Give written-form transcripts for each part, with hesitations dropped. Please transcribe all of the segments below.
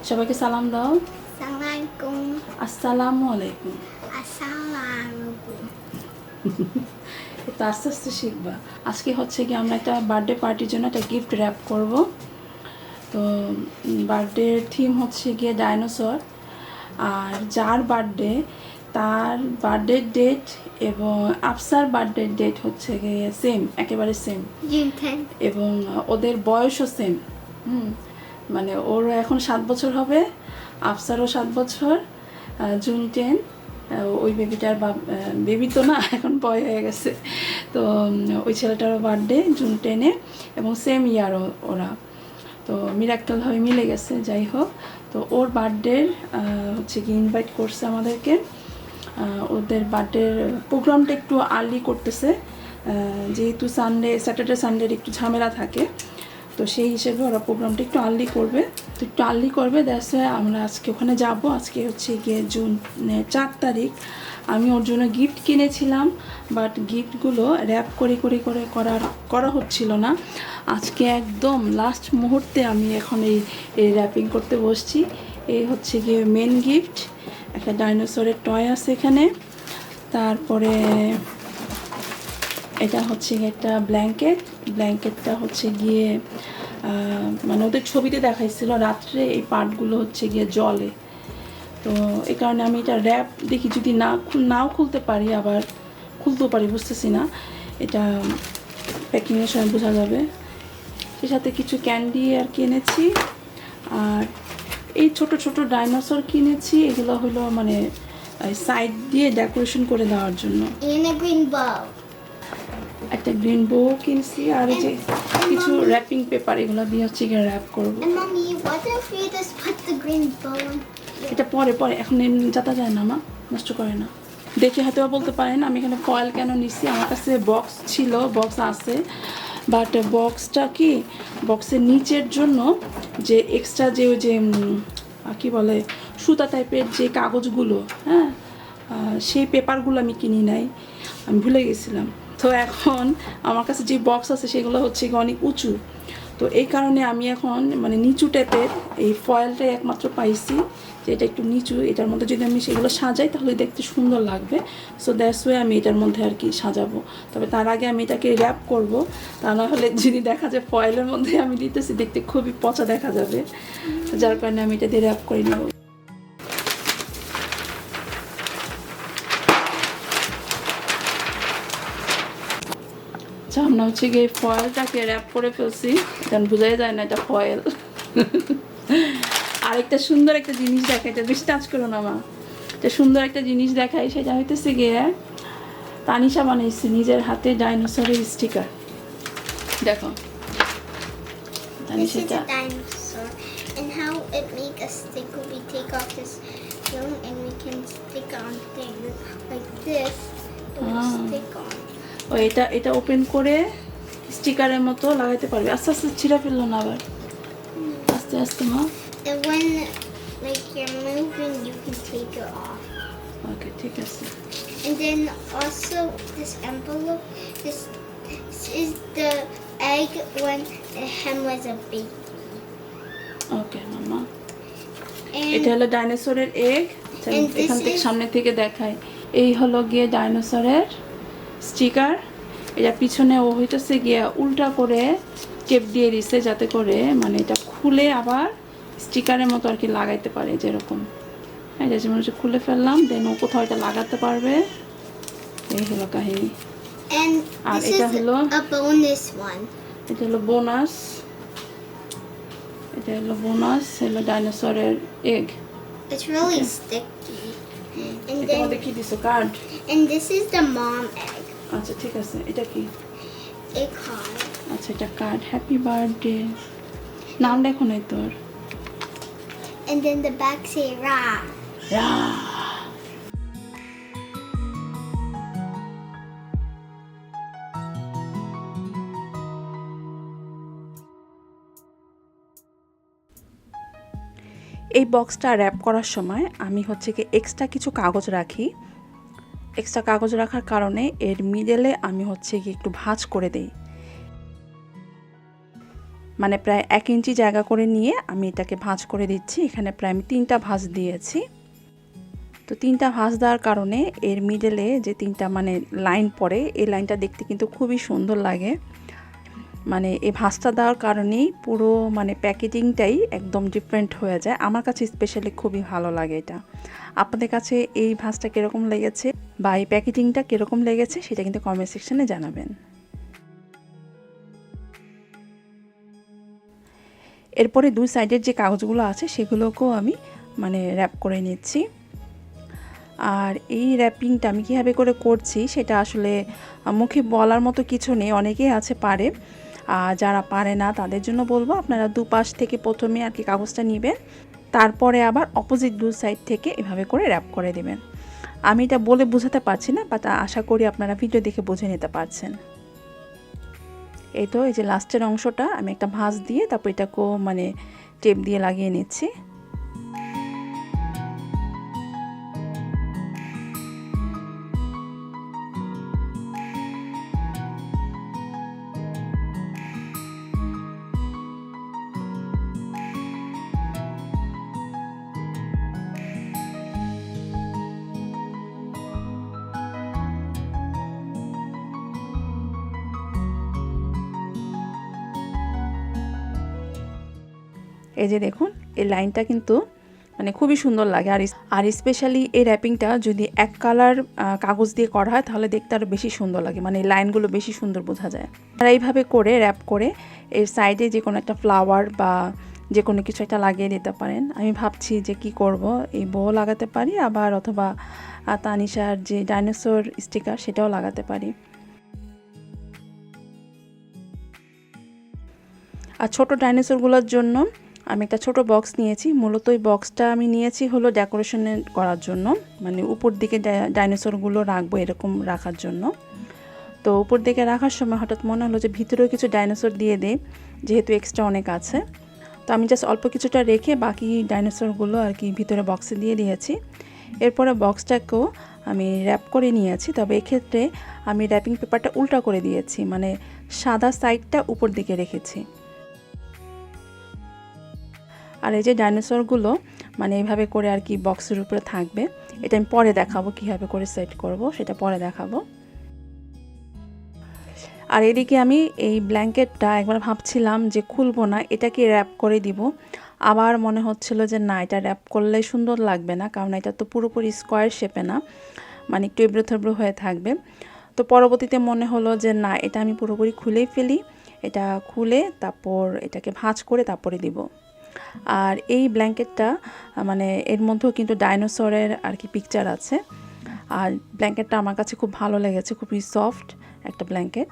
সবাইকে সালাম দাও। Assalamualaikum. আসসালামু আলাইকুম। Assalamualaikum. এটা আস্তে আস্তে শিখবা। আজকে হচ্ছে কি আমরা একটা বার্থডে পার্টির জন্য একটা গিফট র্যাপ করব। তো বার্থডের থিম হচ্ছে গিয়ে ডাইনোসর। আর যার বার্থডে তার বার্থডে ডেট এবং আফসার বার্থডে ডেট হচ্ছে গিয়ে সেম, একেবারে সেম। June 10th. এবং ওদের বয়সও সেম। মানে ওর এখন 7 বছর হবে, আফসারও 7 বছর। জুন 10 ওই বেবিটার বেবি তো না, এখন বয় হয়ে গেছে। তো ওই ছেলেটারও বার্থডে জুন 10-এ এবং সেম ইয়ার ওরা। তো মিরাক্কেলভাবে মিলে গেছে। যাই হোক, তো ওর বার্থডের হচ্ছে কি ইনভাইট করছে আমাদেরকে। ওদের বার্থডের প্রোগ্রামটা একটু আর্লি করতেছে, যেহেতু স্যাটারডে সানডের একটু ঝামেলা থাকে। তো সেই হিসেবে ওরা প্রোগ্রামটা একটু আর্লি করবে। তো একটু আর্লি করবে, দ্যাটস ওয়াই আমরা আজকে ওখানে যাব। আজকে হচ্ছে গিয়ে জুন 4 তারিখ। আমি ওর জন্য গিফট কিনেছিলাম, বাট গিফটগুলো র্যাপ করা হচ্ছিল না। আজকে একদম লাস্ট মুহূর্তে আমি এখন এই র্যাপিং করতে বসছি। এই হচ্ছে গিয়ে মেন গিফট। একটা ডাইনোসরের টয় আছে এখানে। তারপরে এটা হচ্ছে একটা ব্ল্যাঙ্কেটটা হচ্ছে গিয়ে মানে ওদের ছবিতে দেখাইছিল রাত্রে এই পার্টগুলো হচ্ছে গিয়ে জলে। তো এই কারণে আমি এটা র্যাপ দেখি, যদি নাও খুলতে পারি, আবার খুলতেও পারি, বুঝতেছি না। এটা প্যাকিংয়ের সময় বোঝা যাবে। এর সাথে কিছু ক্যান্ডি আর কিনেছি। আর এই ছোট ছোট ডাইনোসর কিনেছি। এগুলো হলো মানে সাইড দিয়ে ডেকোরেশন করে দেওয়ার জন্য। একটা গ্রিন বো কিনছি। আর এই যে কিছু র্যাপিং পেপার, এগুলো দিয়ে হচ্ছে গিয়ে র্যাপ করবো। এটা পরে এখন যাতা যায় না, মা নষ্ট করে না। দেখে হয়তো বলতে পারেন আমি এখানে ফয়েল কেন নিচ্ছি। আমার কাছে বক্স ছিল, বক্স আছে, বাট বক্সটা কি, বক্সের নিচের জন্য যে এক্সট্রা যে ওই যে কী বলে সুতা টাইপের যে কাগজগুলো, হ্যাঁ, সেই পেপারগুলো আমি কিনি নাই, আমি ভুলে গেছিলাম। তো এখন আমার কাছে যে বক্স আছে সেগুলো হচ্ছে অনেক উঁচু। তো এই কারণে আমি এখন মানে নিচু টাইপের এই ফয়েলটাই একমাত্র পাইছি, যে এটা একটু নিচু। এটার মধ্যে যদি আমি সেগুলো সাজাই তাহলে দেখতে সুন্দর লাগবে। সো দ্যাটস ওয়ে আমি এটার মধ্যে আর কি সাজাবো। তবে তার আগে আমি এটাকে র্যাপ করব, তা না হলে যদি দেখা যায় ফয়েলের মধ্যে আমি দিতেছি, দেখতে খুবই পচা দেখা যাবে। যার কারণে আমি এটা দিয়ে র্যাপ করে নেব। আমরা হচ্ছে গিয়ে ফয়েলটাকে র্যাপ করে ফেলছি, কারণ বোঝাই যায় না এটা ফয়েল। আরেকটা সুন্দর একটা জিনিস দেখাই, এটা বেশি টাচ করো না মা। এটা সুন্দর একটা জিনিস দেখাই, সেটা হইতেছে গিয়ে তানিশা বানাইছে নিজের হাতে ডাইনোসরের স্টিকার। দেখো তানিশাটা And how it make a sticker, we take off this film and we can stick on things like this. It will stick on. ও এটা ওপেন করে স্টিকারের মতো লাগাইতে পারবে। আস্তে আস্তে ছিঁড়া ফেললো না আবার, আস্তে আস্তে মা। And when like you're moving, you can take it off. ওকে, ঠিক আছে। And then also this envelope, this is the egg when the hen was a baby. ওকে মামা, এটা হলো ডাইনোসরের এগ। এখান থেকে সামনে থেকে দেখায়, এই হলো গিয়ে ডাইনোসরের স্টিকার। এটা পিছনে ও হইতেছে গিয়ে উল্টা করে টেপ দিয়ে দিছে, যাতে করে মানে এটা খুলে আবার স্টিকারের মতো আর কি লাগাইতে পারে, যেরকম। হ্যাঁ, যেমন হচ্ছে খুলে ফেললাম, দেন ও কোথাও এটা লাগাতে পারবে। এই হলো কাহিনী। আর এটা হলো এটা হলো বোনাস। এটা হলো বোনাস, হলো ডাইনোসরের egg. It's really sticky. And এটা মধ্যে কি দিছো? Card. And this is the mom egg. আচ্ছা, ঠিক আছে। এটা কি? A card. আচ্ছা, এটা কার্ড। Happy birthday. নাম লেখো নাই তোর। And then the back say Ra. Ra. এই বক্সটা র্যাপ করার সময় আমি হচ্ছে কি এক্সট্রা কিছু কাগজ রাখি। এক্সট্রা কাগজ রাখার কারণে এর মিডলে আমি হচ্ছে কি একটু ভাঁজ করে দেই। মানে প্রায় 1 ইঞ্চি জায়গা করে নিয়ে আমি এটাকে ভাঁজ করে দিচ্ছি। এখানে প্রায় আমি 3টা ভাঁজ দিয়েছি। তো 3টা ভাঁজ দেওয়ার কারণে এর মিডলে যে 3টা মানে লাইন পড়ে, এই লাইনটা দেখতে কিন্তু খুবই সুন্দর লাগে। মানে এই ভাঁজটা দেওয়ার কারণেই পুরো মানে প্যাকেজিংটাই একদম ডিফারেন্ট হয়ে যায়। আমার কাছে স্পেশালি খুবই ভালো লাগে এটা। আপনাদের কাছে এই ভাঁজটা কীরকম লেগেছে বা এই প্যাকেজিংটা কীরকম লেগেছে সেটা কিন্তু কমেন্ট সেকশনে জানাবেন। এরপরে দুই সাইডের যে কাগজগুলো আছে সেগুলোকেও আমি মানে র্যাপ করে নিচ্ছি। আর এই র্যাপিংটা আমি কীভাবে করে করছি সেটা আসলে মুখে বলার মতো কিছু নেই, অনেকেই আছে পারে। যারা পারে না তাদের জন্য বলবো, আপনারা দুপাশ থেকে প্রথমে আর কি কাগজটা নেবেন, তারপরে আবার অপোজিট দু সাইড থেকে এভাবে করে র্যাপ করে দেবেন। আমি এটা বলে বোঝাতে পারছি না, বাট আশা করি আপনারা ভিডিও দেখে বুঝে নিতে পারছেন। এই তো এই যে লাস্টের অংশটা আমি একটা ভাঁজ দিয়ে তারপর এটাকেও মানে টেপ দিয়ে লাগিয়ে নিচ্ছি। এই যে দেখুন এই লাইনটা কিন্তু মানে খুবই সুন্দর লাগে। আর স্পেশালি এই র্যাপিংটা যদি এক কালার কাগজ দিয়ে করা হয় তাহলে দেখতে আরও বেশি সুন্দর লাগে, মানে এই লাইনগুলো বেশি সুন্দর বোঝা যায়। আর এইভাবে করে র্যাপ করে এর সাইডে যে কোনো একটা ফ্লাওয়ার বা যে কোনো কিছু একটা লাগিয়ে দিতে পারেন। আমি ভাবছি যে কি করব, এই বউ লাগাতে পারি, আবার অথবা তানিশার যে ডাইনোসর স্টিকার সেটাও লাগাতে পারি। আর ছোটো ডাইনোসরগুলোর জন্য আমি একটা ছোট বক্স নিয়েছি। মূলত এই বক্সটা আমি নিয়েছি হলো ডেকোরেশনে করার জন্য, মানে উপর দিকে ডাইনোসরগুলো রাখবো এরকম রাখার জন্য। তো উপর দিকে রাখার সময় হঠাৎ মনে হলো যে ভিতরেও কিছু ডাইনোসর দিয়ে দেই, যেহেতু এক্সট্রা অনেক আছে। তো আমি জাস্ট অল্প কিছুটা রেখে বাকি ডাইনোসরগুলো আর কি ভিতরে বক্সে দিয়ে দিয়েছি। এরপরে বক্সটাকেও আমি র্যাপ করে নিয়েছি, তবে এক্ষেত্রে আমি র্যাপিং পেপারটা উল্টা করে দিয়েছি, মানে সাদা সাইডটা উপর দিকে রেখেছি। আর এই যে ডাইনোসরগুলো মানে এইভাবে করে আর কি বক্সের উপরে থাকবে। এটা আমি পরে দেখাবো কীভাবে করে সেট করব, সেটা পরে দেখাবো। আর এদিকে আমি এই ব্ল্যাঙ্কেটটা একবার ভাবছিলাম যে খুলবো না, এটাকে র্যাপ করে দিব। আবার মনে হচ্ছিল যে না, এটা র্যাপ করলে সুন্দর লাগবে না, কারণ এটা তো পুরোপুরি স্কোয়ার শেপে না, মানে একটু এবড়ো থেবড়ো হয়ে থাকবে। তো পরবর্তীতে মনে হলো যে না, এটা আমি পুরোপুরি খুলেই ফেলি। এটা খুলে তারপর এটাকে ভাঁজ করে তারপরে দিব। আর এই ব্ল্যাঙ্কেটটা মানে এর মধ্যেও কিন্তু ডাইনোসরের আর কি পিকচার আছে। আর ব্ল্যাঙ্কেটটা আমার কাছে খুব ভালো লেগেছে, খুবই সফট একটা ব্ল্যাঙ্কেট।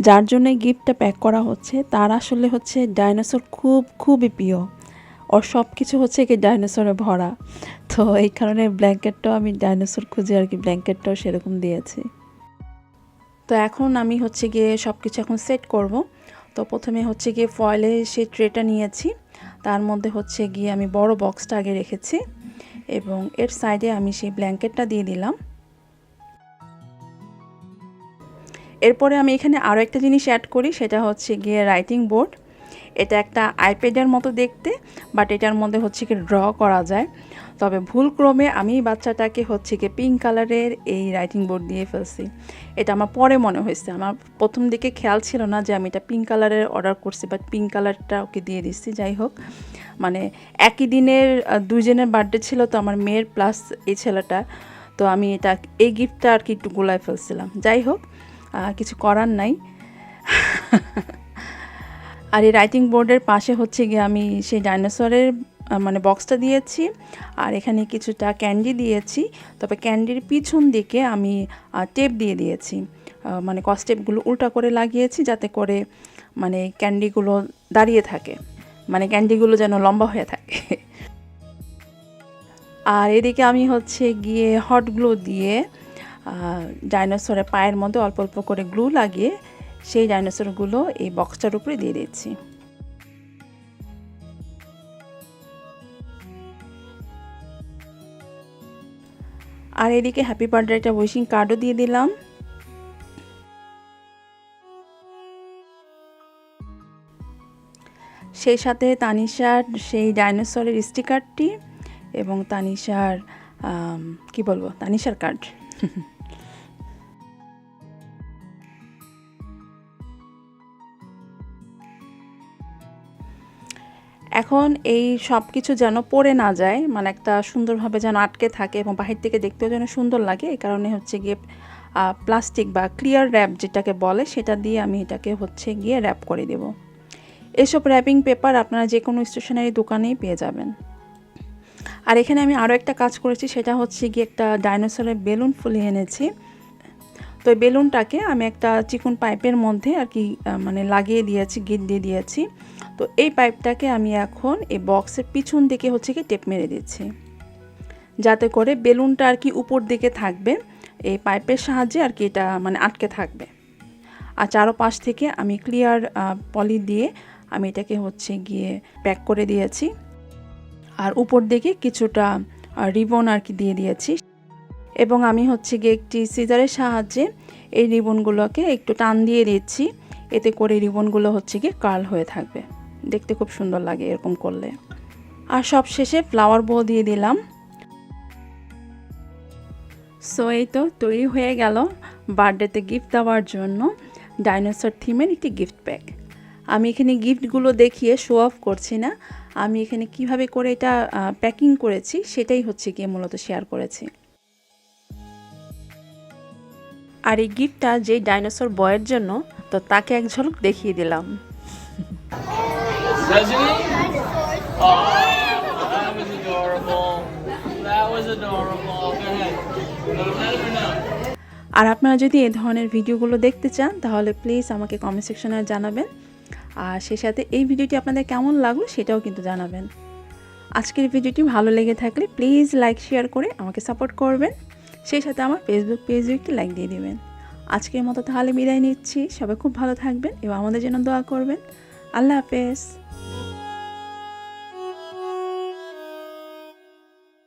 যার জন্য এই গিফটটা প্যাক করা হচ্ছে তার আসলে হচ্ছে ডাইনোসর খুবই প্রিয়, ওর সব কিছু হচ্ছে কি ডাইনোসরে ভরা। তো এই কারণে ব্ল্যাঙ্কেটটাও আমি ডাইনোসর খুঁজে আর কি ব্ল্যাঙ্কেটটাও সেরকম দিয়েছি। তো এখন আমি হচ্ছে গিয়ে সব কিছু এখন সেট করব। তো প্রথমে হচ্ছে গিয়ে ফয়েলে সেই ট্রেটা নিয়েছি, তার মধ্যে হচ্ছে গিয়ে আমি বড় বক্সটা আগে রেখেছি এবং এর সাইডে আমি সেই ব্ল্যাঙ্কেটটা দিয়ে দিলাম। এরপরে আমি এখানে আরও একটা জিনিস অ্যাড করি, সেটা হচ্ছে গিয়ে রাইটিং বোর্ড। এটা একটা আইপ্যাডের মতো দেখতে, বাট এটার মধ্যে হচ্ছে কি ড্র করা যায়। তবে ভুলক্রমে আমি বাচ্চাটাকে হচ্ছে কি পিঙ্ক কালারের এই রাইটিং বোর্ড দিয়ে ফেলছি। এটা আমার পরে মনে হয়েছে, আমার প্রথম দিকে খেয়াল ছিল না যে আমি এটা পিঙ্ক কালারের অর্ডার করছি, বাট পিঙ্ক কালারটা ওকে দিয়ে দিচ্ছি। যাই হোক, মানে একই দিনের দুইজনের বার্থডে ছিল তো, আমার মেয়ের প্লাস এই ছেলেটা। তো আমি এটা এই গিফটটা আর কি একটু গোলায় ফেলছিলাম। যাই হোক, কিছু করার নাই। আর এই রাইটিং বোর্ডের পাশে হচ্ছে গিয়ে আমি সেই ডাইনোসরের মানে বক্সটা দিয়েছি, আর এখানে কিছুটা ক্যান্ডি দিয়েছি। তবে ক্যান্ডির পিছন দিকে আমি টেপ দিয়ে দিয়েছি, মানে কসটেপগুলো উল্টা করে লাগিয়েছি যাতে করে মানে ক্যান্ডিগুলো দাঁড়িয়ে থাকে, মানে ক্যান্ডিগুলো যেন লম্বা হয়ে থাকে। আর এদিকে আমি হচ্ছে গিয়ে হট গ্লু দিয়ে ডাইনোসরের পায়ের মধ্যে অল্প অল্প করে গ্লু লাগিয়ে সেই ডাইনোসরগুলো এই বক্সটার উপরে দিয়ে দিচ্ছি। আর এদিকে হ্যাপি বার্থডে একটা উইশিং কার্ডও দিয়ে দিলাম। সেই সাথে তানিশার সেই ডাইনোসরের স্টিকারটি এবং তানিশার কি বলবো, তানিশার কার্ড। এখন এই সব কিছু যেন পড়ে না যায়, মানে একটা সুন্দরভাবে যেন আটকে থাকে এবং বাহির থেকে দেখতেও যেন সুন্দর লাগে, এই কারণে হচ্ছে গিয়ে প্লাস্টিক বা ক্লিয়ার র্যাপ যেটাকে বলে সেটা দিয়ে আমি এটাকে হচ্ছে গিয়ে র্যাপ করে দেব। এসব র্যাপিং পেপার আপনারা যে কোনো স্টেশনারি দোকানেই পেয়ে যাবেন। আর এখানে আমি আরও একটা কাজ করেছি, সেটা হচ্ছে গিয়ে একটা ডাইনোসরের বেলুন ফুলিয়ে এনেছি। তো এই বেলুনটাকে আমি একটা চিকন পাইপের মধ্যে আর কি মানে লাগিয়ে দিয়েছি, গিট দিয়ে দিয়েছি। তো এই পাইপটাকে আমি এখন এই বক্সের পিছন দিকে হচ্ছে কি টেপ মেরে দিচ্ছি, যাতে করে বেলুনটা আর কি উপর দিকে থাকবে, এই পাইপের সাহায্যে আর কি এটা মানে আটকে থাকবে। আর চারোপাশ থেকে আমি ক্লিয়ার পলি দিয়ে আমি এটাকে হচ্ছে গিয়ে প্যাক করে দিয়েছি। আর উপর দিকে কিছুটা রিবন আর কি দিয়ে দিয়েছি, এবং আমি হচ্ছে গিয়ে একটি সিজারের সাহায্যে এই রিবনগুলোকে একটু টান দিয়ে দিচ্ছি, এতে করে রিবনগুলো হচ্ছে গিয়ে কার্ল হয়ে থাকবে, দেখতে খুব সুন্দর লাগে এরকম করলে। আর সব শেষে ফ্লাওয়ার বো দিয়ে দিলাম। সো এই তো তৈরি হয়ে গেল বার্থডেতে গিফট দেওয়ার জন্য ডাইনোসর থিমের একটি গিফট প্যাক। আমি এখানে গিফটগুলো দেখিয়ে শো অফ করছি না, আমি এখানে কিভাবে করে এটা প্যাকিং করেছি সেটাই হচ্ছে গিয়ে মূলত শেয়ার করেছি। আর এই গিফটটা যেই ডাইনোসর বয়ের জন্য, তো তাকে এক ঝলক দেখিয়ে দিলাম। Rajini? Oh, that was adorable. That was adorable. Go ahead. Let her know. আর আপনারা যদি এই ধরনের ভিডিওগুলো দেখতে চান তাহলে প্লিজ আমাকে কমেন্ট সেকশনে জানাবেন। আর সেই সাথে এই ভিডিওটি আপনাদের কেমন লাগলো সেটাও কিন্তু জানাবেন। আজকের ভিডিওটি ভালো লেগে থাকলে প্লিজ লাইক শেয়ার করে আমাকে সাপোর্ট করবেন, সেই সাথে আমার ফেসবুক পেজে একটি লাইক দিয়ে দেবেন। আজকের মতো তাহলে বিদায় নিচ্ছি, সবাই খুব ভালো থাকবেন এবং আমাদের জন্য দোয়া করবেন। আল্লাহ হাফেজ।